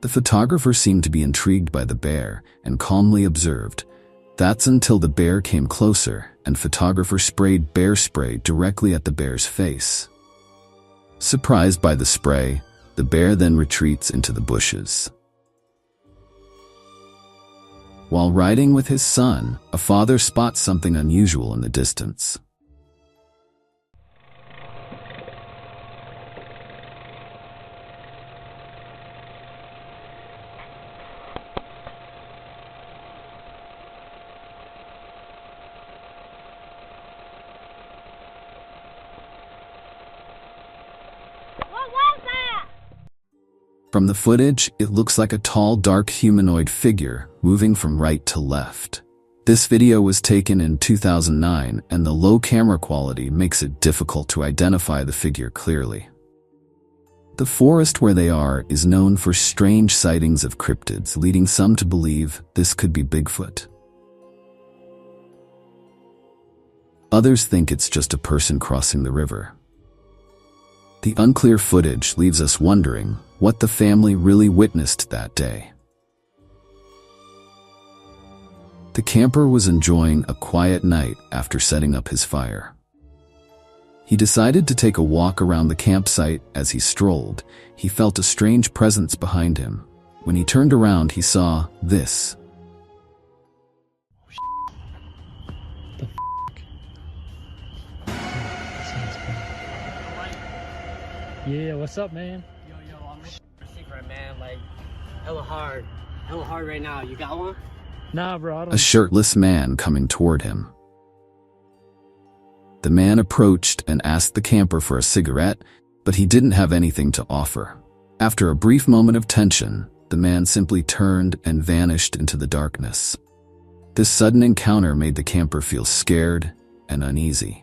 The photographer seemed to be intrigued by the bear and calmly observed. That's until the bear came closer and photographer sprayed bear spray directly at the bear's face. Surprised by the spray, the bear then retreats into the bushes. While riding with his son, a father spots something unusual in the distance. From the footage, it looks like a tall, dark humanoid figure moving from right to left. This video was taken in 2009, and the low camera quality makes it difficult to identify the figure clearly. The forest where they are is known for strange sightings of cryptids, leading some to believe this could be Bigfoot. Others think it's just a person crossing the river. The unclear footage leaves us wondering what the family really witnessed that day. The camper was enjoying a quiet night after setting up his fire. He decided to take a walk around the campsite. As he strolled, he felt a strange presence behind him. When he turned around, he saw this. Yeah, what's up, man? Yo, I'm a secret, man. Like, hella hard right now. You got one? Nah, bro, I don't. A shirtless man coming toward him. The man approached and asked the camper for a cigarette, but he didn't have anything to offer. After a brief moment of tension, the man simply turned and vanished into the darkness. This sudden encounter made the camper feel scared and uneasy.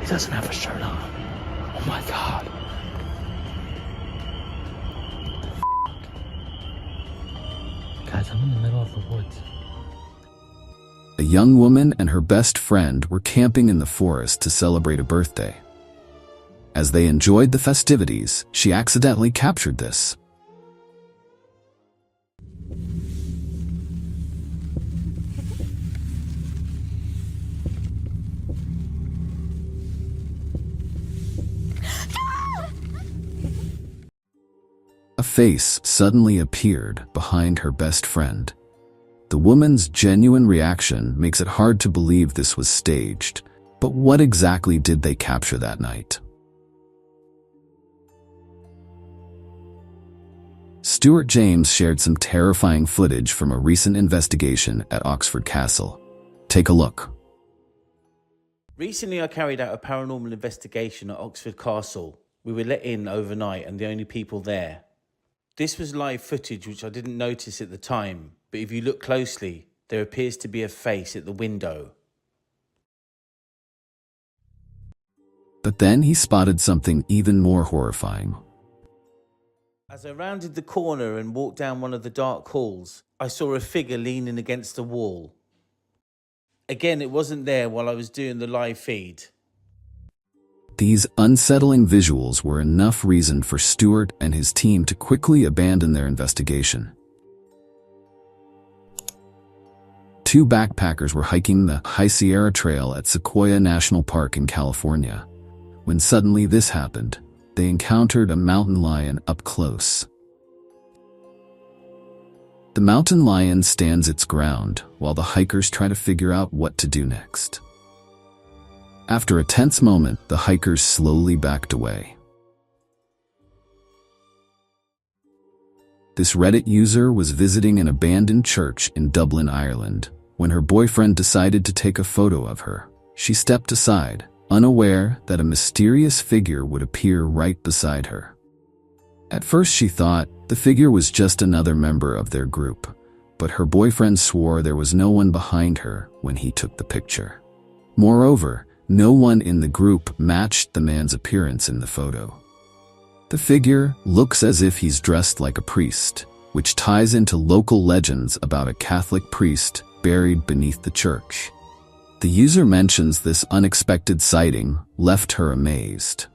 He doesn't have a shirt on. Oh my god. Guys, I'm in the middle of the woods. A young woman and her best friend were camping in the forest to celebrate a birthday. As they enjoyed the festivities, she accidentally captured this. A face suddenly appeared behind her best friend. The woman's genuine reaction makes it hard to believe this was staged, but what exactly did they capture that night? Stuart James shared some terrifying footage from a recent investigation at Oxford Castle. Take a look. Recently, I carried out a paranormal investigation at Oxford Castle. We were let in overnight and the only people there. This was live footage which I didn't notice at the time, but if you look closely, there appears to be a face at the window. But then he spotted something even more horrifying. As I rounded the corner and walked down one of the dark halls, I saw a figure leaning against the wall. Again, it wasn't there while I was doing the live feed. These unsettling visuals were enough reason for Stuart and his team to quickly abandon their investigation. Two backpackers were hiking the High Sierra Trail at Sequoia National Park in California. When suddenly this happened, they encountered a mountain lion up close. The mountain lion stands its ground while the hikers try to figure out what to do next. After a tense moment, the hikers slowly backed away. This Reddit user was visiting an abandoned church in Dublin, Ireland, when her boyfriend decided to take a photo of her. She stepped aside, unaware that a mysterious figure would appear right beside her. At first she thought the figure was just another member of their group, but her boyfriend swore there was no one behind her when he took the picture. Moreover, no one in the group matched the man's appearance in the photo. The figure looks as if he's dressed like a priest, which ties into local legends about a Catholic priest buried beneath the church. The user mentions this unexpected sighting left her amazed.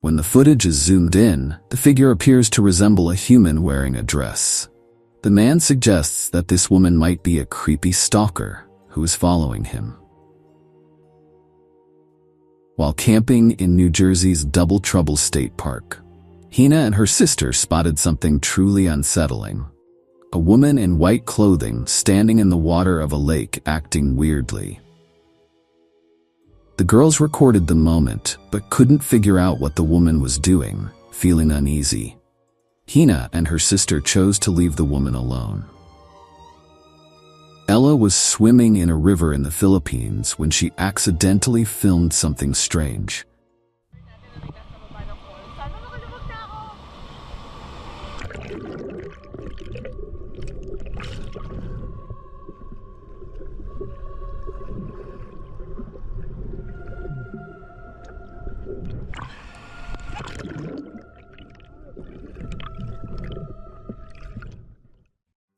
When the footage is zoomed in, the figure appears to resemble a human wearing a dress. The man suggests that this woman might be a creepy stalker who is following him. While camping in New Jersey's Double Trouble State Park, Hina and her sister spotted something truly unsettling. A woman in white clothing standing in the water of a lake acting weirdly. The girls recorded the moment, but couldn't figure out what the woman was doing, feeling uneasy. Hina and her sister chose to leave the woman alone. Ella was swimming in a river in the Philippines when she accidentally filmed something strange.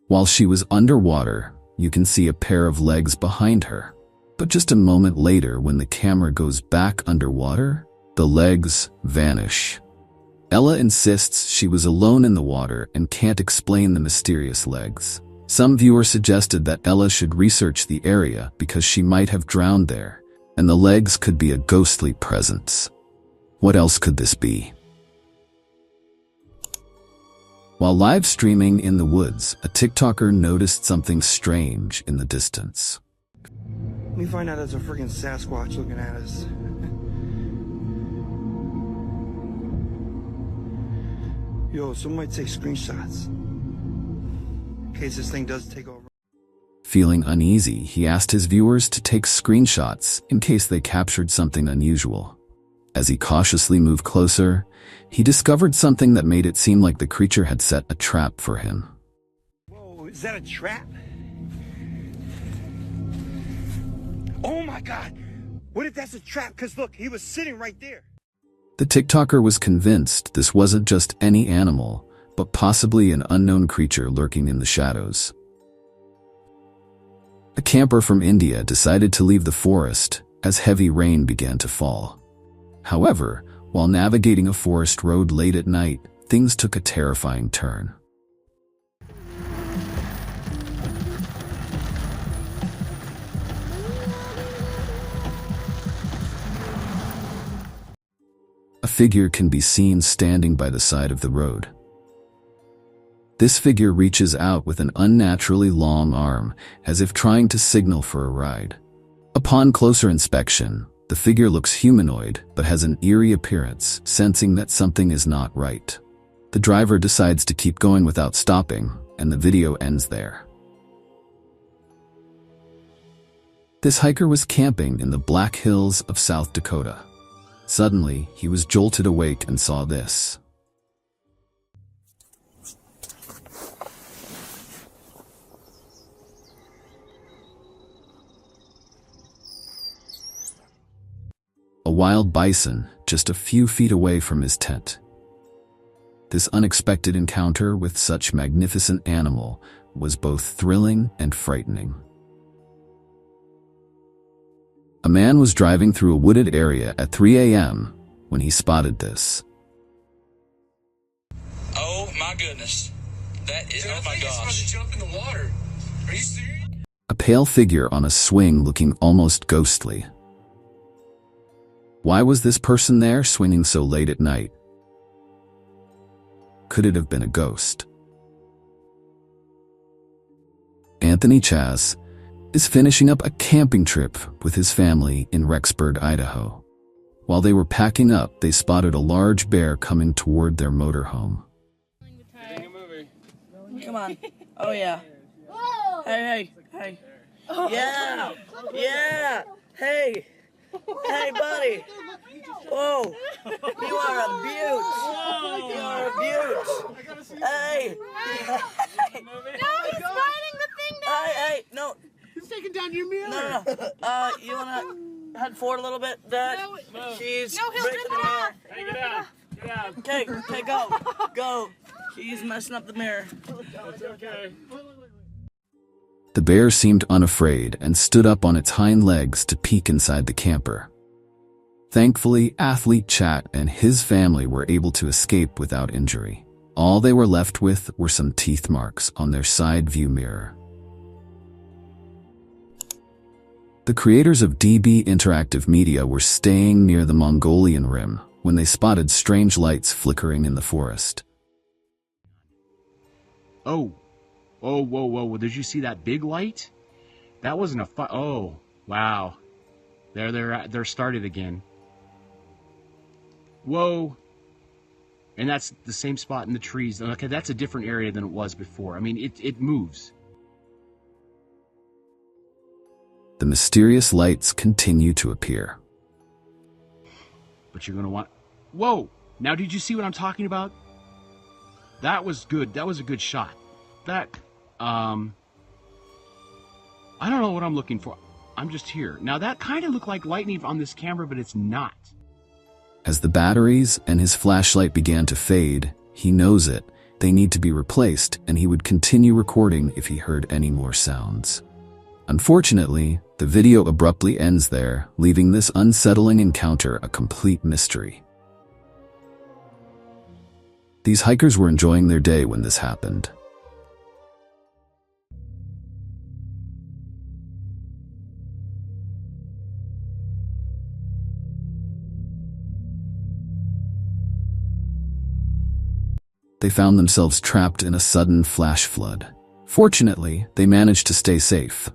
While she was underwater, you can see a pair of legs behind her. But just a moment later, when the camera goes back underwater, the legs vanish. Ella insists she was alone in the water and can't explain the mysterious legs. Some viewers suggested that Ella should research the area because she might have drowned there, and the legs could be a ghostly presence. What else could this be? While live streaming in the woods, a TikToker noticed something strange in the distance. We find out there's a freaking Sasquatch looking at us. Yo, someone might take screenshots in case this thing does take over. Feeling uneasy, he asked his viewers to take screenshots in case they captured something unusual. As he cautiously moved closer, he discovered something that made it seem like the creature had set a trap for him. Whoa, is that a trap? Oh my God! What if that's a trap? Because look, he was sitting right there. The TikToker was convinced this wasn't just any animal, but possibly an unknown creature lurking in the shadows. A camper from India decided to leave the forest as heavy rain began to fall. However, while navigating a forest road late at night, things took a terrifying turn. A figure can be seen standing by the side of the road. This figure reaches out with an unnaturally long arm, as if trying to signal for a ride. Upon closer inspection, the figure looks humanoid but has an eerie appearance, sensing that something is not right. The driver decides to keep going without stopping, and the video ends there. This hiker was camping in the Black Hills of South Dakota. Suddenly, he was jolted awake and saw this. A wild bison just a few feet away from his tent. This unexpected encounter with such magnificent animal was both thrilling and frightening. A man was driving through a wooded area at 3 a.m. when he spotted this. Oh my goodness. That is, oh my gosh. It's about to jump in the water. Are you serious? A pale figure on a swing looking almost ghostly. Why was this person there swinging so late at night? Could it have been a ghost? Anthony Chaz is finishing up a camping trip with his family in Rexburg, Idaho. While they were packing up, they spotted a large bear coming toward their motorhome. Come on. Oh, yeah. Hey, hey, hey. Yeah, yeah. Hey. Hey, buddy. Whoa. You are a beaut. You are a beaut. Hey. No, he's riding the thing down. Hey, no. He's taking down your mirror. No. You want to head forward a little bit, Dad? No. She's No, he'll breaking rip the it mirror. off. Hey, get out. Get out. Okay, go. Go. He's messing up the mirror. The bear seemed unafraid and stood up on its hind legs to peek inside the camper. Thankfully, Athlete Chat and his family were able to escape without injury. All they were left with were some teeth marks on their side view mirror. The creators of DB Interactive Media were staying near the Mongolian Rim when they spotted strange lights flickering in the forest. Oh, whoa, whoa. Did you see that big light? That wasn't a oh, wow. They're started again. Whoa. And that's the same spot in the trees. Okay, that's a different area than it was before. I mean, it moves. The mysterious lights continue to appear. But you're going to want... Whoa! Now, did you see what I'm talking about? That was good. That was a good shot. That, I don't know what I'm looking for. I'm just here. Now, that kind of looked like lightning on this camera, but it's not. As the batteries and his flashlight began to fade, he knows it. They need to be replaced, and he would continue recording if he heard any more sounds. Unfortunately, the video abruptly ends there, leaving this unsettling encounter a complete mystery. These hikers were enjoying their day when this happened. They found themselves trapped in a sudden flash flood. Fortunately, they managed to stay safe.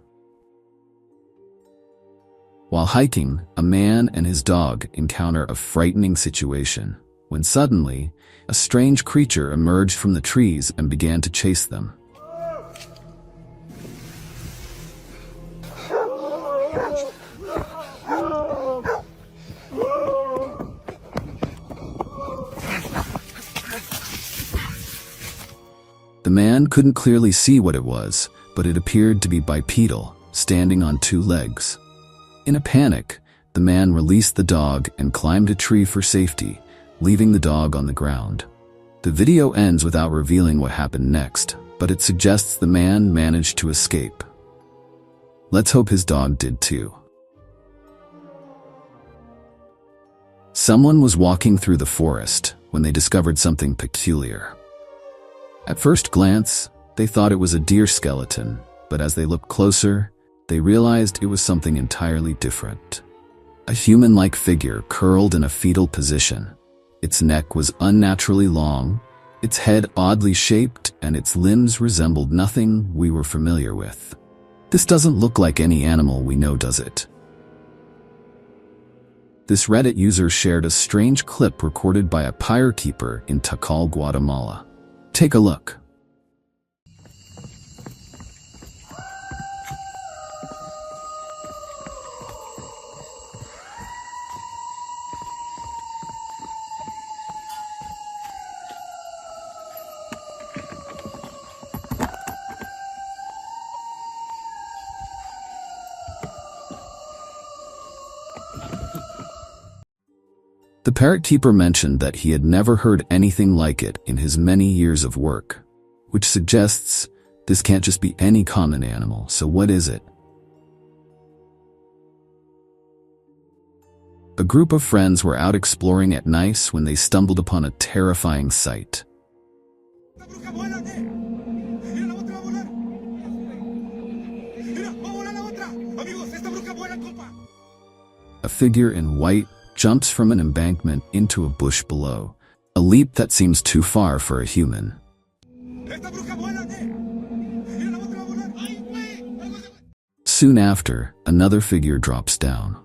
While hiking, a man and his dog encounter a frightening situation, when suddenly, a strange creature emerged from the trees and began to chase them. The man couldn't clearly see what it was, but it appeared to be bipedal, standing on two legs. In a panic, the man released the dog and climbed a tree for safety, leaving the dog on the ground. The video ends without revealing what happened next, but it suggests the man managed to escape. Let's hope his dog did too. Someone was walking through the forest when they discovered something peculiar. At first glance, they thought it was a deer skeleton, but as they looked closer, they realized it was something entirely different. A human-like figure curled in a fetal position. Its neck was unnaturally long, its head oddly shaped, and its limbs resembled nothing we were familiar with. This doesn't look like any animal we know, does it? This Reddit user shared a strange clip recorded by a pirekeeper in Tikal, Guatemala. Take a look. The parrot keeper mentioned that he had never heard anything like it in his many years of work, which suggests this can't just be any common animal, so what is it? A group of friends were out exploring at night when they stumbled upon a terrifying sight. A figure in white jumps from an embankment into a bush below, a leap that seems too far for a human. Soon after, another figure drops down.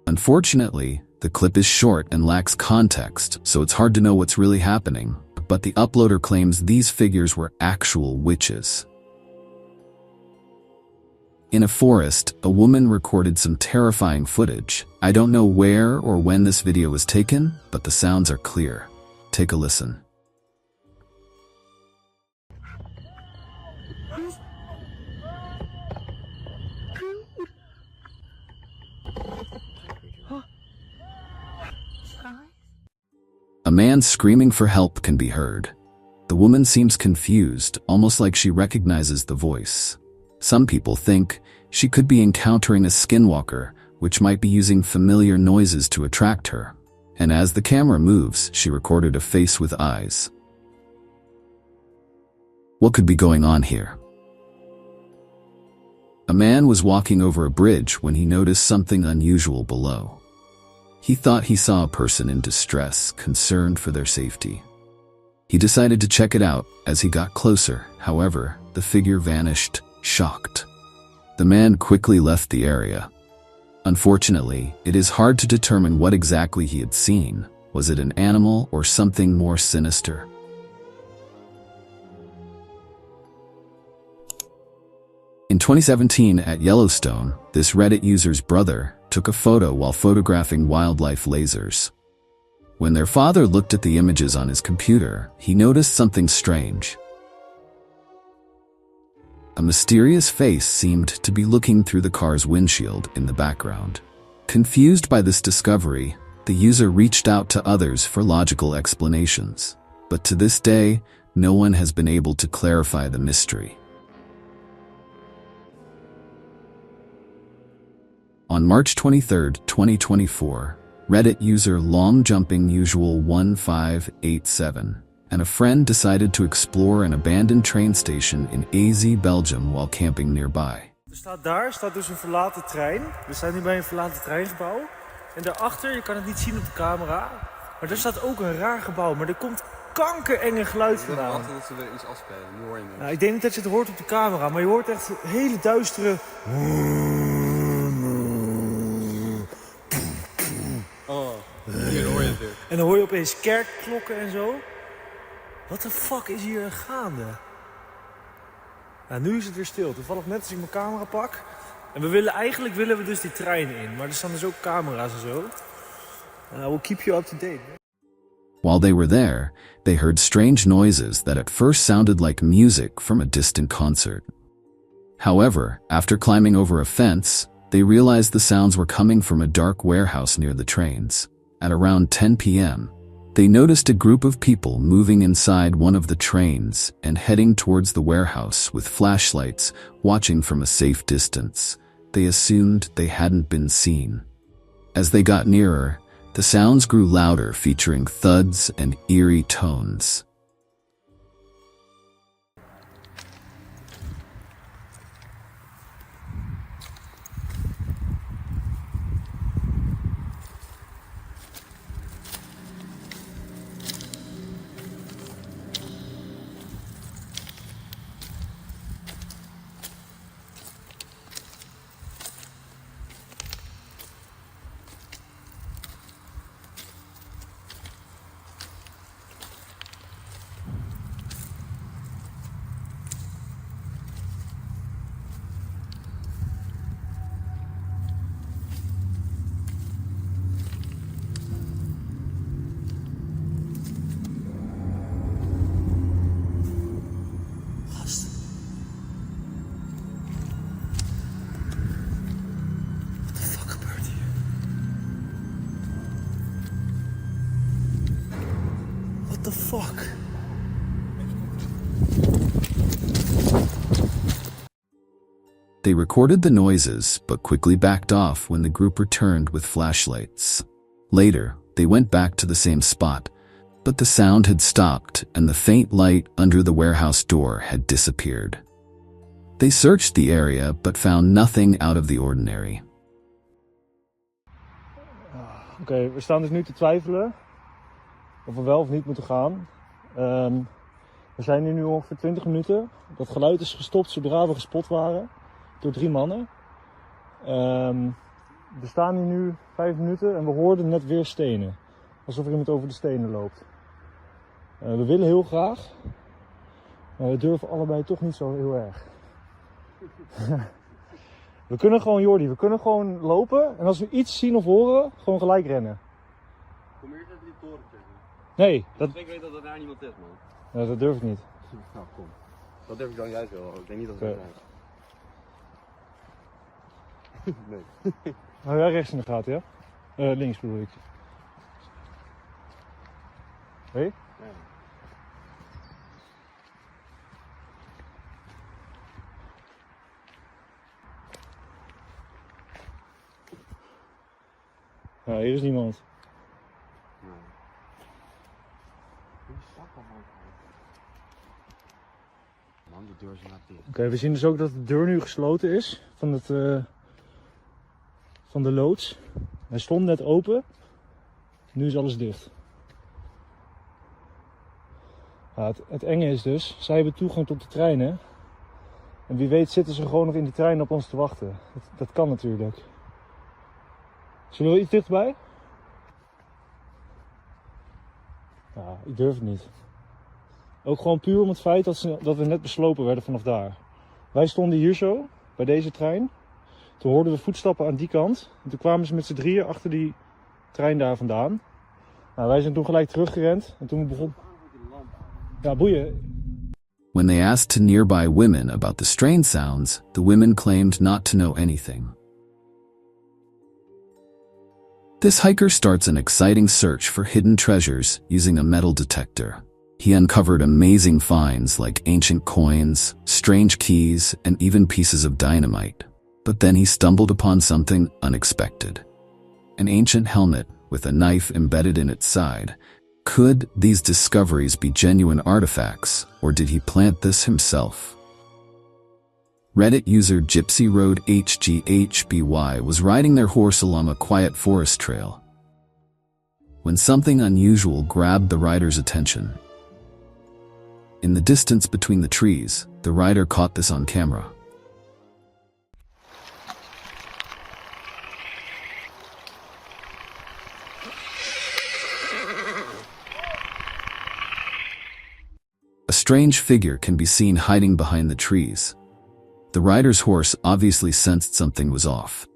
Unfortunately, the clip is short and lacks context, so it's hard to know what's really happening. But the uploader claims these figures were actual witches. In a forest, a woman recorded some terrifying footage. I don't know where or when this video was taken, but the sounds are clear. Take a listen. man screaming for help can be heard. The woman seems confused, almost like she recognizes the voice. Some people think she could be encountering a skinwalker, which might be using familiar noises to attract her. And as the camera moves, she recorded a face with eyes. What could be going on here? A man was walking over a bridge when he noticed something unusual below. He thought he saw a person in distress, concerned for their safety. He decided to check it out. As he got closer, however, the figure vanished, shocked. The man quickly left the area. Unfortunately, it is hard to determine what exactly he had seen. Was it an animal or something more sinister? In 2017 at Yellowstone, this Reddit user's brother took a photo while photographing wildlife lasers. When their father looked at the images on his computer, he noticed something strange. A mysterious face seemed to be looking through the car's windshield in the background. Confused by this discovery, the user reached out to others for logical explanations. But to this day, no one has been able to clarify the mystery. On March 23, 2024, Reddit user LongJumpingUsual1587 and a friend decided to explore an abandoned train station in AZ, Belgium while camping nearby. Daar staat dus een verlaten trein. We zijn nu bij een verlaten treingebouw. En daarachter, je kan het niet zien op de camera, maar daar staat ook een raar gebouw. Maar er komt kankerenge geluid vandaan. Ik dat ze weer iets afspelen, nu hoor je niks. Nou, ik denk niet dat je het hoort op de camera, maar je hoort echt hele duistere... Oh, hier hoor je het weer. En dan hoor je opeens kerkklokken en zo. Wat de fuck is hier gaande? Nou, nu is het weer stil. Toevallig net als ik mijn camera pak. En eigenlijk willen we dus die trein in. Maar er staan dus ook camera's en zo. We'll keep you up to date. While they were there, they heard strange noises that at first sounded like music from a distant concert. However, after climbing over a fence, they realized the sounds were coming from a dark warehouse near the trains. At around 10 p.m., they noticed a group of people moving inside one of the trains and heading towards the warehouse with flashlights, watching from a safe distance. They assumed they hadn't been seen. As they got nearer, the sounds grew louder, featuring thuds and eerie tones. What the fuck? They recorded the noises, but quickly backed off when the group returned with flashlights. Later, they went back to the same spot, but the sound had stopped and the faint light under the warehouse door had disappeared. They searched the area, but found nothing out of the ordinary. Oké, we staan dus nu te twijfelen of we wel of niet moeten gaan. We zijn hier nu ongeveer 20 minuten. Dat geluid is gestopt zodra we gespot waren door 3 mannen. We staan hier nu 5 minuten en we hoorden net weer stenen. Alsof er iemand over de stenen loopt. We willen heel graag, maar we durven allebei toch niet zo heel erg. We kunnen gewoon, Jordi, we kunnen gewoon lopen en als we iets zien of horen, gewoon gelijk rennen. Kom eerst even die toren checken. Nee, Ik weet dat er daar niemand is, man. Ja, dat durf ik niet. Nou, kom. Dat durf ik dan juist wel. Ik denk niet dat het Okay. zijn. Nee. Nou, jij rechts in de gaten, ja? Links bedoel ik. Hé? Ja, hier is niemand. Man, die deur is net dicht. Oké, we zien dus ook dat de deur nu gesloten is van de loods. Hij stond net open, nu is alles dicht. Ja, het enge is dus, zij hebben toegang tot de treinen. En wie weet zitten ze gewoon nog in die trein op ons te wachten. Dat kan natuurlijk. Zullen we iets dichterbij? Ja, ik durf het niet. Ook gewoon puur om het feit dat we net beslopen werden vanaf daar. Wij stonden hier zo, bij deze trein. Toen hoorden we voetstappen aan die kant. En toen kwamen ze met z'n drieën achter die trein daar vandaan. Nou, wij zijn toen gelijk teruggerend. En toen begon... Ja, boeien. When they asked to nearby women about the strange sounds, the women claimed not to know anything. This hiker starts an exciting search for hidden treasures using a metal detector. He uncovered amazing finds like ancient coins, strange keys, and even pieces of dynamite. But then he stumbled upon something unexpected. An ancient helmet with a knife embedded in its side. Could these discoveries be genuine artifacts, or did he plant this himself? Reddit user Gypsy Road HGHBY was riding their horse along a quiet forest trail when something unusual grabbed the rider's attention. In the distance between the trees, the rider caught this on camera. A strange figure can be seen hiding behind the trees. The rider's horse obviously sensed something was off.